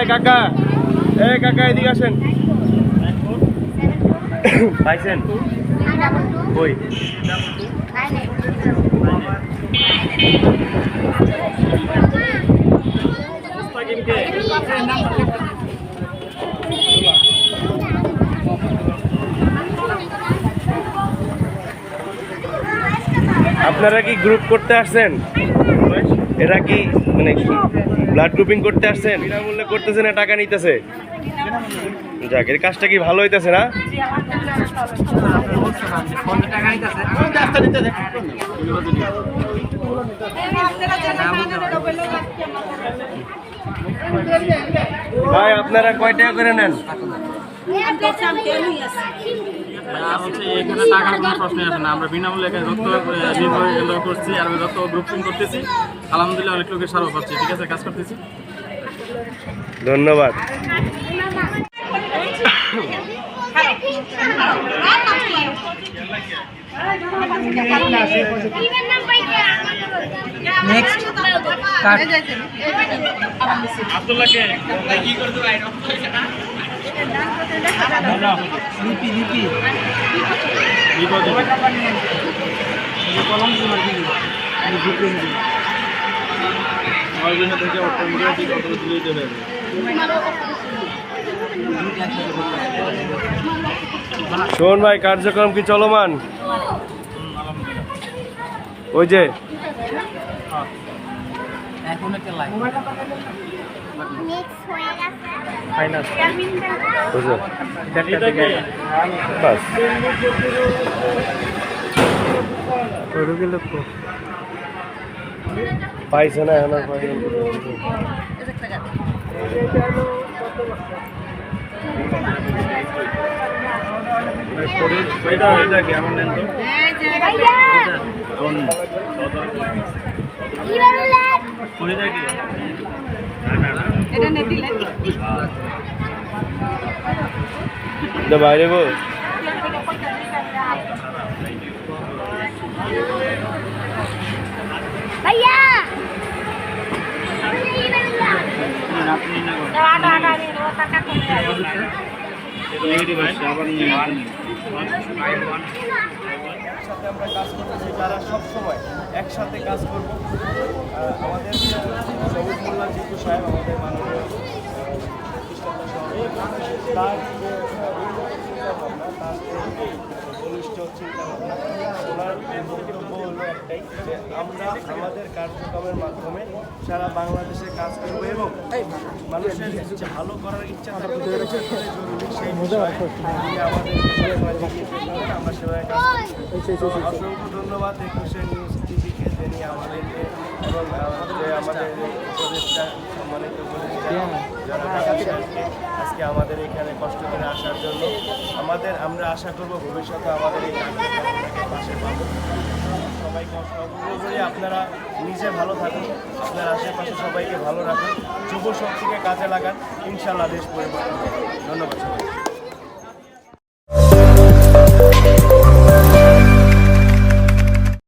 কাকা, এই কাকা এদিকে আসেন। পাইছেন কই? আপনারা কি গ্রুপ করতে আসছেন? এরা কি মানে ব্লাড গ্রুপিং করতে আসছেন? বিনামূল্যে করতেছে না টাকা নিতেছে? যাক, এর কাজটা কি ভালো হইতেছে না? ভাই আপনারা কয় টাকা করে নেন? এখানে টাকার কোনো প্রশ্নই আসে না। আমরা বিনামূল্যে রক্ত নির্ভর করছি আর রক্ত গ্রুপিং করতেছি। আলহামদুলিল্লাহ অনেক লোকের সারা পাচ্ছি। ঠিক আছে, কাজ করতেছি। ধন্যবাদ। শোন ভাই, কার্যক্রম কি চলমান? ওই যে পাইছে না এখন কেমন নেন তো? বাইরে গো भैया একসাথে আমরা কাজ করতেছি, তারা সবসময় একসাথে কাজ করব। আমাদের সবুজ মোল্লা জিতু সাহেব, আমাদের মাননীয় তার যে তার বলিষ্ঠ চিন্তাভাবনা, ওনার বক্তব্য হলো একটাই যে আমরা আমাদের কার্যক্রমের মাধ্যমে সারা বাংলাদেশে কাজ করব এবং মানুষের যে ভালো করার ইচ্ছা থাকে জরুরি সেই বিষয়ে আমাদের আমরা সেভাবে কাজ করছি। অসংখ্য ধন্যবাদ 21 নিউজ টিভিকে, যিনি আমাদেরকে এবং যে আমাদের উপদেষ্টা সম্মানিত উপদেষ্টা আজকে আমাদের এখানে কষ্ট করে আসার জন্য। আমরা আশা করব ভবিষ্যতে আমাদের এই পাশে পাবো। সবাইকে অসংখ্য করি। আপনারা নিজে ভালো থাকুন, আপনার আশেপাশে সবাইকে ভালো রাখুন, যুব শক্তিকে কাজে লাগান, ইনশাআল্লাহ দেশ পরিবর্তন। ধন্যবাদ সবাই।